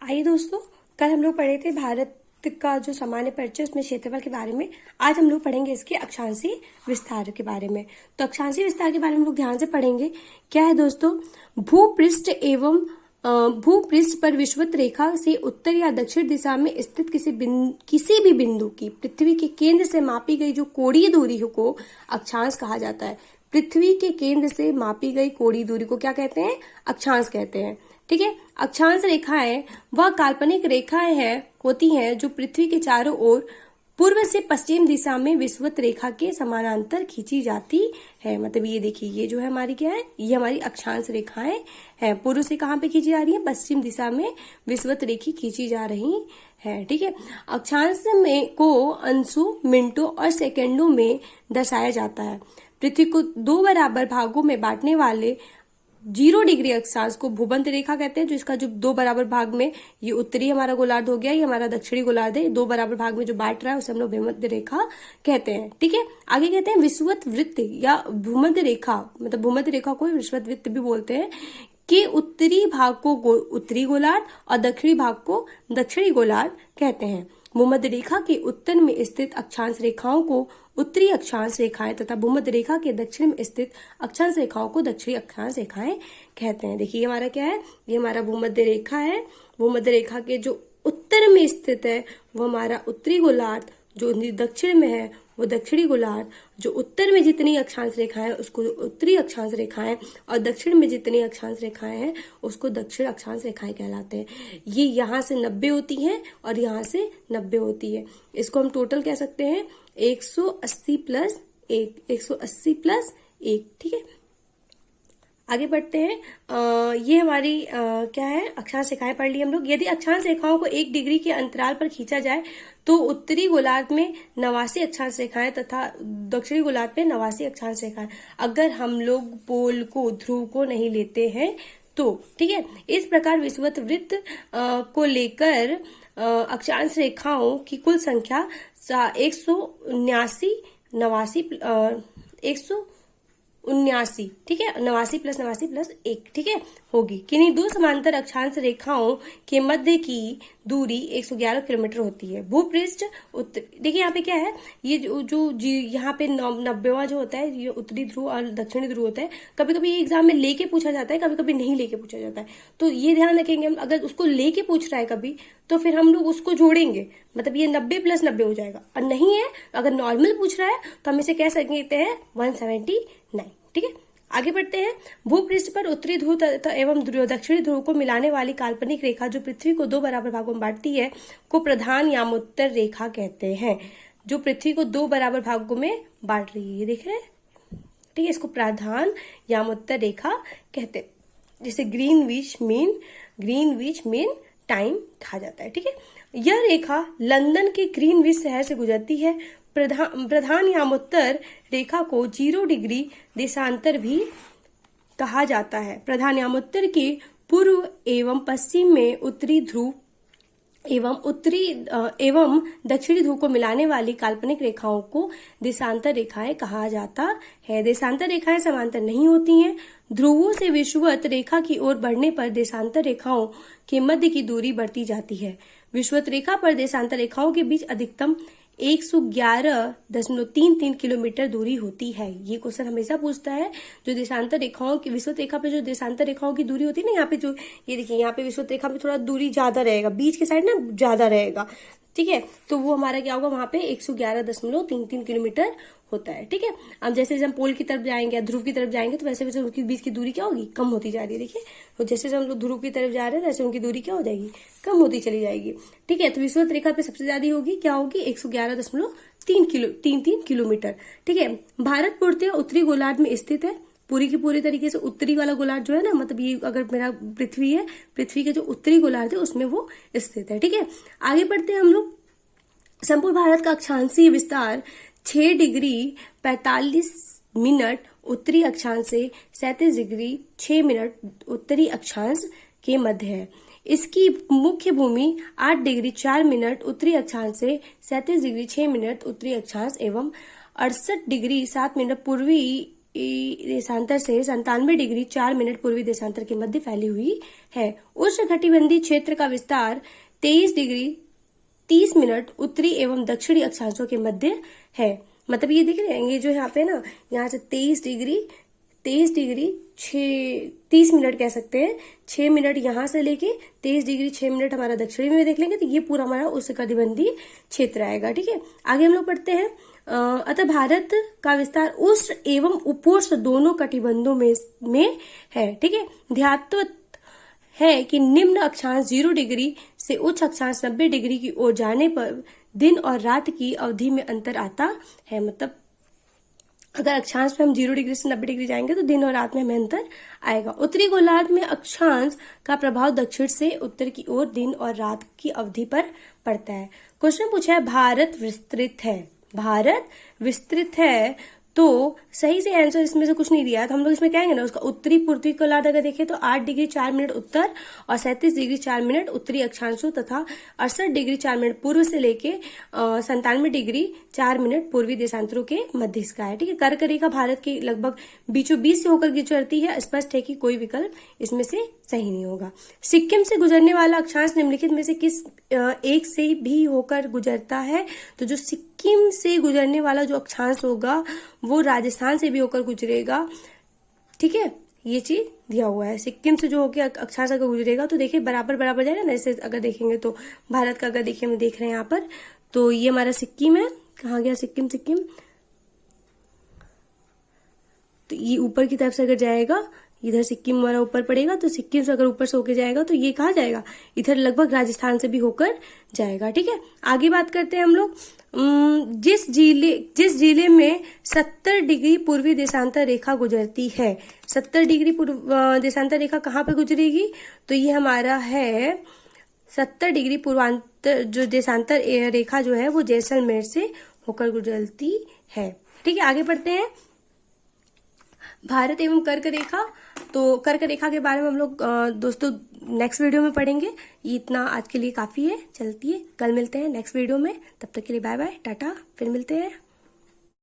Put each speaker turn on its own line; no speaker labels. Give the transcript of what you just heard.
आइए दोस्तों, कल हम लोग पढ़े थे भारत का जो सामान्य परिचय उसमें क्षेत्रफल के बारे में। आज हम लोग पढ़ेंगे इसके अक्षांशीय विस्तार के बारे में। तो अक्षांशीय विस्तार के बारे में हम लोग ध्यान से पढ़ेंगे। क्या है दोस्तों? भूपृष्ठ एवं भूपृष्ठ पर विषुवत रेखा से उत्तर या दक्षिण दिशा में स्थित किसी भी बिंदु की पृथ्वी के केंद्र से मापी गई जो कोणीय दूरी को अक्षांश कहा जाता है। पृथ्वी के केंद्र से मापी गई कोणीय दूरी को क्या कहते हैं? अक्षांश कहते हैं। ठीक है। अक्षांश रेखाएं वह काल्पनिक रेखाएं होती हैं जो पृथ्वी के चारों ओर पूर्व से पश्चिम दिशा में विषुवत रेखा के समानांतर खींची जाती है। मतलब ये देखिए, ये जो है हमारी क्या है? ये हमारी अक्षांश रेखाएं हैं। पूर्व से कहाँ पे खींची जा रही है? पश्चिम दिशा में विषुवत रेखी खींची जा रही है। ठीक है। अक्षांश में को अंशों, मिनटों और सेकेंडों में दर्शाया जाता है। पृथ्वी को दो बराबर भागों में बांटने वाले 0 डिग्री अक्षांश को भूमध्य रेखा कहते हैं। जो इसका जो दो बराबर भाग में, ये उत्तरी हमारा गोलार्ध हो गया, ये हमारा दक्षिणी गोलार्ध है। दो बराबर भाग में जो बांट रहा है उसे हम लोग भूमध्य रेखा कहते हैं। ठीक है। आगे कहते हैं विषुवत वृत्त या भूमध्य रेखा, मतलब भूमध्य रेखा को विषुवत वृत्त भी बोलते हैं, कि उत्तरी भाग को उत्तरी गोलार्ध और दक्षिणी भाग को दक्षिणी गोलार्ध कहते हैं। भूमध्य रेखा के उत्तर में स्थित अक्षांश रेखाओं को उत्तरी अक्षांश रेखाएं तथा भूमध्य रेखा के दक्षिण में स्थित अक्षांश रेखाओं को दक्षिणी अक्षांश रेखाएं कहते हैं। देखिए, ये हमारा क्या है? ये हमारा भूमध्य रेखा है। भूमध्य रेखा के जो उत्तर में स्थित है वो हमारा उत्तरी गोलार्ध, जो दक्षिण में है वो दक्षिणी गोलार्ध। जो उत्तर में जितनी अक्षांश रेखाएं उसको उत्तरी अक्षांश रेखाएं, और दक्षिण में जितनी अक्षांश रेखाएं हैं उसको दक्षिण अक्षांश रेखाएं कहलाते हैं। ये यहाँ से 90 होती हैं और यहाँ से 90 होती है। इसको हम टोटल कह सकते हैं 180 प्लस 1, 180 प्लस 1। ठीक है। आगे बढ़ते हैं। ये हमारी क्या है? अक्षांश रेखाएं पढ़ ली हम लोग। यदि अक्षांश रेखाओं को 1 डिग्री के अंतराल पर खींचा जाए तो उत्तरी गोलार्ध में 89 अक्षांश रेखाएं तथा दक्षिणी गोलार्ध में 89 अक्षांश रेखाएं। अगर हम लोग पोल को, ध्रुव को नहीं लेते हैं तो। ठीक है। इस प्रकार विषुवत वृत्त को लेकर अक्षांश रेखाओं की कुल संख्या 179, 179, ठीक है, 89 प्लस 89 प्लस 1, ठीक है, होगी। किन्हीं दो समांतर अक्षांश रेखाओं के मध्य की दूरी 111 किलोमीटर होती है। भूपृष्ठ देखिए यहाँ पे क्या है? ये जो यहाँ पे 90वां जो होता है ये उत्तरी ध्रुव और दक्षिणी ध्रुव होता है। कभी कभी ये एग्जाम में लेके पूछा जाता है, कभी कभी नहीं लेके पूछा जाता है। तो ये ध्यान रखेंगे हम, अगर उसको लेके पूछ रहा है कभी तो फिर हम लोग उसको जोड़ेंगे, मतलब ये 90 प्लस 90 हो जाएगा। और नहीं है, अगर नॉर्मल पूछ रहा है तो हम इसे कह सकते हैं 179। ठीक है। आगे बढ़ते हैं। भूपृष्ठ पर उत्तरी ध्रुव एवं दक्षिणी ध्रुव को मिलाने वाली काल्पनिक रेखा जो पृथ्वी को दो बराबर भागों में बांटती है को प्रधान यामोत्तर रेखा कहते हैं। जो पृथ्वी को दो बराबर भागों में बांट रही है, ये देख रहे हैं? ठीक है। इसको प्रधान यामोत्तर रेखा कहते हैं, जिसे ग्रीनविच मीन टाइम कहा जाता है। ठीक है। यह रेखा लंदन के ग्रीनविच शहर से गुजरती है। प्रधान यामोत्तर रेखा को 0 डिग्री देशांतर भी कहा जाता है। प्रधान यामोत्तर के पूर्व एवं पश्चिम में उत्तरी ध्रुव एवं दक्षिणी ध्रुव को मिलाने वाली काल्पनिक रेखाओं को देशांतर रेखाएं कहा जाता है। देशांतर रेखाएं समांतर नहीं होती हैं। ध्रुवों से विषुवत रेखा की ओर बढ़ने पर देशांतर रेखाओं के मध्य की दूरी बढ़ती जाती है। विषुवत रेखा पर देशांतर रेखाओं के बीच अधिकतम 111.33 किलोमीटर दूरी होती है। ये क्वेश्चन हमेशा पूछता है। जो देशांतर रेखाओं की, विषुवत रेखा पे जो देशांतर रेखाओं की दूरी होती है ना, यहाँ पे जो ये देखिए, यहाँ पे विषुवत रेखा पे थोड़ा दूरी ज्यादा रहेगा, बीच के साइड ना ज्यादा रहेगा। ठीक है। तो वो हमारा क्या होगा? वहां पे 111.33 किलोमीटर होता है। ठीक है। अब जैसे जैसे हम पोल की तरफ जाएंगे, ध्रुव की तरफ जाएंगे, तो वैसे वैसे उनके बीच की दूरी क्या होगी? कम होती जा रही है। देखिए, तो जैसे हम लोग ध्रुव की तरफ जा रहे हैं वैसे उनकी दूरी क्या हो जाएगी? कम होती चली जाएगी। ठीक है। तो विषुवत रेखा पे सबसे ज्यादा होगी, क्या होगी? 111.33 किलोमीटर। ठीक है। भारत पूर्णतः उत्तरी गोलार्ध में स्थित है। पूरी की पूरी तरीके से उत्तरी वाला गोलार्ध जो है ना, मतलब ये अगर मेरा पृथ्वी है, पृथ्वी के जो उत्तरी गोलार्ध है उसमें वो स्थित है। ठीक है। आगे बढ़ते हैं हम लोग। संपूर्ण भारत का अक्षांशीय विस्तार 6 डिग्री 45 मिनट उत्तरी अक्षांश से 37 डिग्री 6 मिनट उत्तरी अक्षांश के मध्य है। इसकी मुख्य भूमि 8 डिग्री 4 मिनट उत्तरी अक्षांश से 37 डिग्री 6 मिनट उत्तरी अक्षांश एवं 68 डिग्री 7 मिनट पूर्वी देशांतर से 97 डिग्री 4 मिनट पूर्वी देशांतर के मध्य फैली हुई है। उष्णकटिबंधीय क्षेत्र का विस्तार 23 डिग्री 30 मिनट उत्तरी एवं दक्षिणी अक्षांशों के मध्य है। मतलब ये देख रहे हैं, ये जो यहाँ पे ना, यहाँ से 23 डिग्री 30 मिनट कह सकते हैं, 6 मिनट यहाँ से लेके 23 डिग्री 6 मिनट हमारा दक्षिणी में देख लेंगे तो ये पूरा हमारा उष्णकटिबंधीय क्षेत्र आएगा। ठीक है, आगे हम लोग पढ़ते हैं। अतः भारत का विस्तार उष्ण एवं उपोष्ण दोनों कटिबंधों में है। ठीक है, ध्यात्व है कि निम्न अक्षांश 0 डिग्री से उच्च अक्षांश 90 डिग्री की ओर जाने पर दिन और रात की अवधि में अंतर आता है। मतलब अगर अक्षांश में हम 0 डिग्री से 90 डिग्री जाएंगे तो दिन और रात में हमें अंतर आएगा। उत्तरी गोलार्ध में अक्षांश का प्रभाव दक्षिण से उत्तर की ओर दिन और रात की अवधि पर पड़ता है। क्वेश्चन पूछा है, भारत विस्तृत है। भारत विस्तृत है तो सही से आंसर इसमें से कुछ नहीं दिया है, तो हम लोग इसमें कहेंगे ना, उसका उत्तरी पूर्वी गोलार्ध अगर देखें तो 8 डिग्री 4 मिनट उत्तर और 37 डिग्री 4 मिनट उत्तरी अक्षांशों तथा 68 डिग्री 4 मिनट पूर्व से लेके 97 डिग्री 4 मिनट पूर्वी देशांतरों के मध्य इसका है। ठीक है, कर्क रेखा भारत के लगभग बीचों बीच से होकर गुजरती है। स्पष्ट है कि कोई विकल्प इसमें से सही नहीं होगा। सिक्किम से गुजरने वाला अक्षांश निम्नलिखित में से किस एक से भी होकर गुजरता है? तो जो सिक्किम से गुजरने वाला जो अक्षांश होगा वो राजस्थान से भी होकर गुजरेगा। ठीक है, ये चीज दिया हुआ है। सिक्किम से जो होकर अक्षांश अगर गुजरेगा तो देखिए बराबर बराबर जाएगा ना। ऐसे अगर देखेंगे तो भारत का अगर देखिए हम देख रहे हैं यहाँ पर, तो ये हमारा सिक्किम है। कहाँ गया सिक्किम? सिक्किम तो ये ऊपर की तरफ से अगर जाएगा, इधर सिक्किम हमारा ऊपर पड़ेगा, तो सिक्किम से अगर ऊपर से होके जाएगा तो ये कहाँ जाएगा? इधर लगभग राजस्थान से भी होकर जाएगा। ठीक है, आगे बात करते हैं हम लोग। जिस जिले में 70 डिग्री पूर्वी देशांतर रेखा गुजरती है, 70 डिग्री देशांतर रेखा कहाँ पे गुजरेगी? तो ये हमारा है 70 डिग्री पूर्वांतर जो देशांतर रेखा जो है वो जैसलमेर से होकर गुजरती है। ठीक है, आगे बढ़ते हैं। भारत एवं कर्क रेखा, तो कर्क रेखा के बारे में हम लोग दोस्तों नेक्स्ट वीडियो में पढ़ेंगे। ये इतना आज के लिए काफी है। चलती है, कल मिलते हैं नेक्स्ट वीडियो में। तब तक के लिए बाय बाय, टाटा, फिर मिलते हैं।